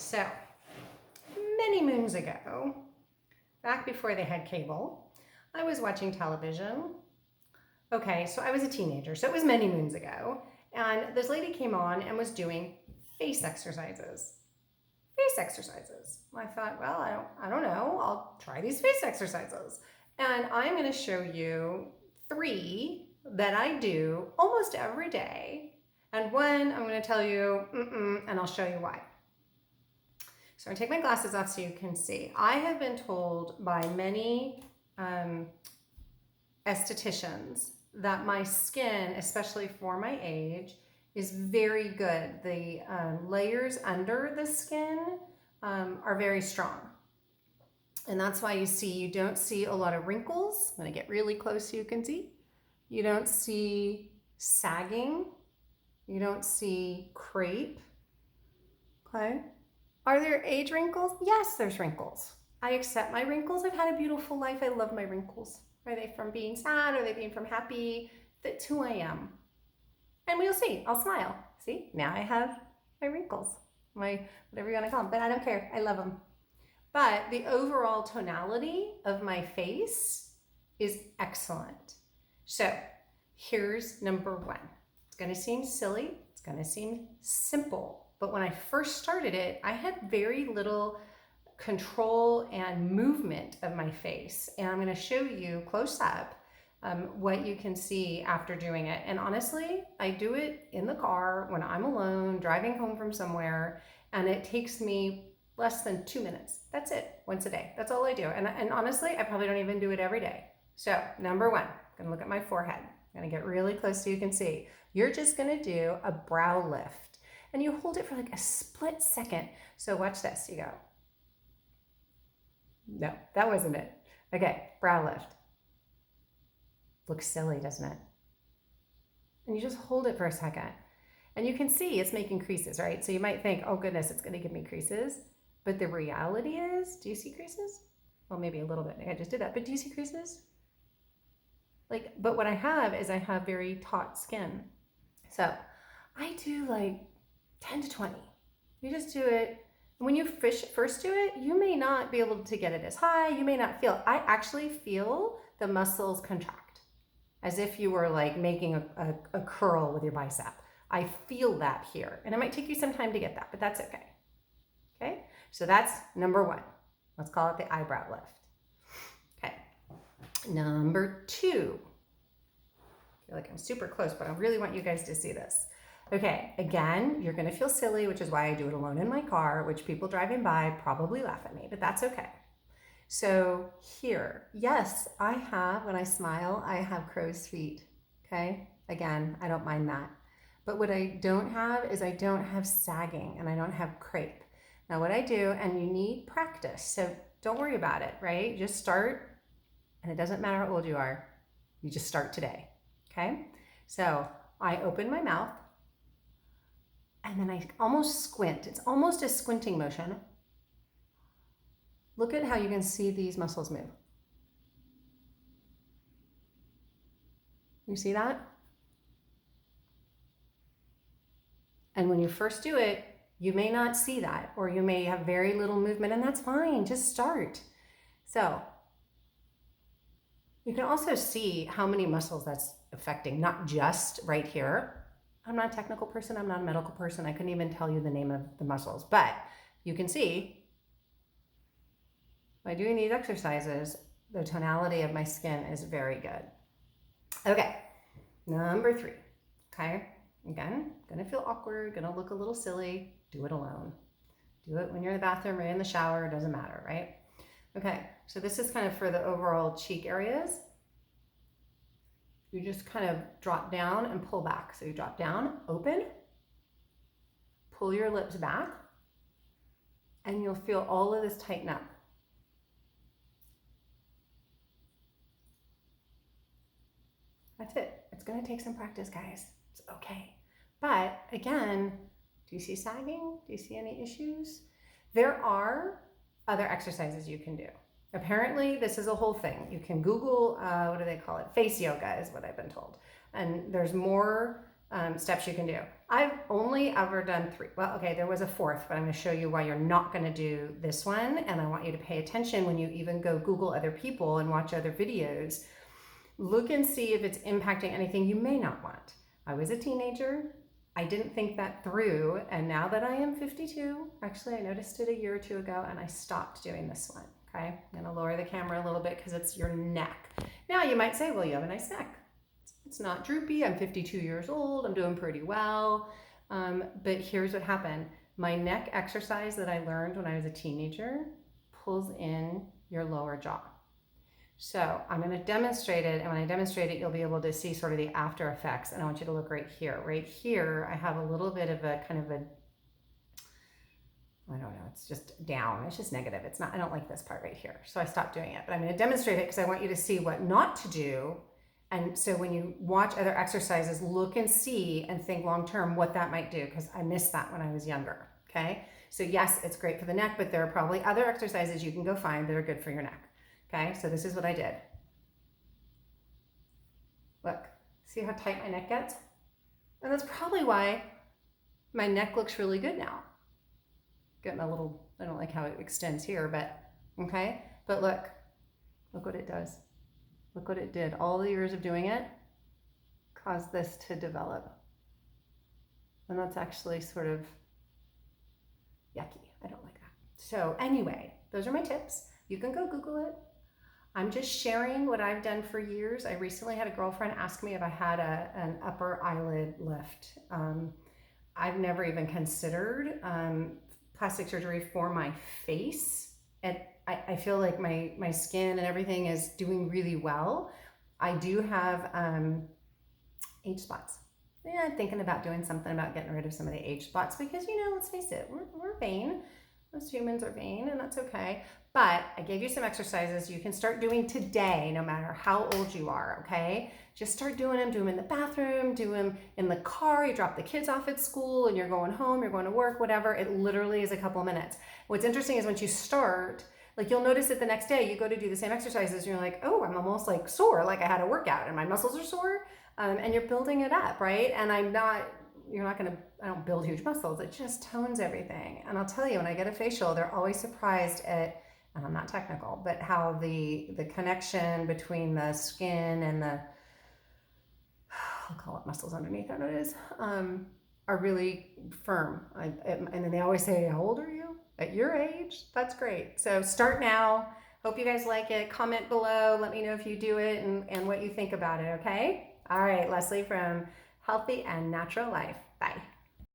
So, many moons ago, back before they had cable, I was watching television. Okay, so I was a teenager, so it was many moons ago. And this lady came on and was doing face exercises. Face exercises. I thought, well, I don't know. I'll try these face exercises. And I'm going to show you 3 that I do almost every day. And one I'm going to tell you, and I'll show you why. So I'm going to take my glasses off so you can see. I have been told by many estheticians that my skin, especially for my age, is very good. The layers under the skin are very strong. And that's why you don't see a lot of wrinkles. I'm going to get really close so you can see. You don't see sagging. You don't see crepe. Okay. Are there age wrinkles? Yes, there's wrinkles. I accept my wrinkles. I've had a beautiful life. I love my wrinkles. Are they from being sad? Are they being from happy? That's who I am. And we'll see. I'll smile. See, now I have my wrinkles, my whatever you want to call them, but I don't care. I love them. But the overall tonality of my face is excellent. So here's number 1. It's going to seem silly. It's going to seem simple. But when I first started it, I had very little control and movement of my face. And I'm going to show you close up what you can see after doing it. And honestly, I do it in the car when I'm alone, driving home from somewhere, and it takes me less than 2 minutes. That's it, once a day. That's all I do. And honestly, I probably don't even do it every day. So number 1, I'm going to look at my forehead. I'm going to get really close so you can see. You're just going to do a brow lift. And you hold it for like a split second. So watch this. You go. No, that wasn't it. Okay, brow lift. Looks silly, doesn't it? And you just hold it for a second. And you can see it's making creases, right? So you might think, oh goodness, it's going to give me creases. But the reality is, do you see creases? Well, maybe a little bit. I just did that. But do you see creases? But what I have is I have very taut skin. So I do like 10 to 20. You just do it. And when you first do it, you may not be able to get it as high. You may not feel. I actually feel the muscles contract as if you were like making a curl with your bicep. I feel that here. And it might take you some time to get that, but that's okay. Okay? So that's number 1. Let's call it the eyebrow lift. Okay. Number 2. I feel like I'm super close, but I really want you guys to see this. Okay, again, you're going to feel silly, which is why I do it alone in my car, which people driving by probably laugh at me, but that's okay. So here, yes, when I smile, I have crow's feet, okay? Again, I don't mind that. But what I don't have is I don't have sagging and I don't have crepe. Now what I do, and you need practice, so don't worry about it, right? Just start, and it doesn't matter how old you are. You just start today, okay? So I open my mouth, and then I almost squint. It's almost a squinting motion. Look at how you can see these muscles move. You see that? And when you first do it, you may not see that, or you may have very little movement, and that's fine. Just start. So you can also see how many muscles that's affecting, not just right here. I'm not a technical person. I'm not a medical person. I couldn't even tell you the name of the muscles, but you can see by doing these exercises, the tonality of my skin is very good. Okay, number 3, okay? Again, gonna feel awkward, gonna look a little silly. Do it alone. Do it when you're in the bathroom or in the shower, it doesn't matter, right? Okay, so this is kind of for the overall cheek areas. You just kind of drop down and pull back. So you drop down, open, pull your lips back, and you'll feel all of this tighten up. That's it. It's going to take some practice, guys. It's okay. But again, do you see sagging? Do you see any issues? There are other exercises you can do. Apparently, this is a whole thing. You can Google, what do they call it? Face yoga is what I've been told. And there's more steps you can do. I've only ever done 3. Well, okay, there was a 4th, but I'm going to show you why you're not going to do this one. And I want you to pay attention when you even go Google other people and watch other videos. Look and see if it's impacting anything you may not want. I was a teenager. I didn't think that through. And now that I am 52, actually I noticed it a year or 2 ago and I stopped doing this one. Okay, I'm going to lower the camera a little bit because it's your neck. Now you might say, well, you have a nice neck. It's not droopy. I'm 52 years old. I'm doing pretty well. But here's what happened. My neck exercise that I learned when I was a teenager pulls in your lower jaw. So I'm going to demonstrate it. And when I demonstrate it, you'll be able to see sort of the after effects. And I want you to look right here. Right here, I have a little bit of a kind of a, I don't know, it's just down. It's just negative. It's not, I don't like this part right here. So I stopped doing it. But I'm going to demonstrate it because I want you to see what not to do. And so when you watch other exercises, look and see and think long-term what that might do, because I missed that when I was younger, okay? So yes, it's great for the neck, but there are probably other exercises you can go find that are good for your neck, okay? So this is what I did. Look, see how tight my neck gets? And that's probably why my neck looks really good now. Getting a little, I don't like how it extends here, but okay? But look what it does. Look what it did. All the years of doing it caused this to develop. And that's actually sort of yucky. I don't like that. So anyway, those are my tips. You can go Google it. I'm just sharing what I've done for years. I recently had a girlfriend ask me if I had an upper eyelid lift. I've never even considered plastic surgery for my face. And I feel like my skin and everything is doing really well. I do have age spots. Yeah, I'm thinking about doing something about getting rid of some of the age spots because, you know, let's face it, we're vain. Most humans are vain, and that's okay. But I gave you some exercises you can start doing today, no matter how old you are, okay? Just start doing them. Do them in the bathroom, do them in the car. You drop the kids off at school and you're going home, you're going to work, whatever. It literally is a couple of minutes. What's interesting is once you start, like you'll notice it the next day, you go to do the same exercises and you're like, oh, I'm almost like sore, like I had a workout and my muscles are sore. And you're building it up, right? And I don't build huge muscles. It just tones everything. And I'll tell you, when I get a facial, they're always surprised at, and I'm not technical, but how the connection between the skin and the, I'll call it muscles underneath, I don't know what it is, are really firm. And then they always say, how old are you? At your age? That's great. So start now. Hope you guys like it. Comment below. Let me know if you do it and what you think about it, okay? All right, Leslie from Healthy and Natural Life. Bye.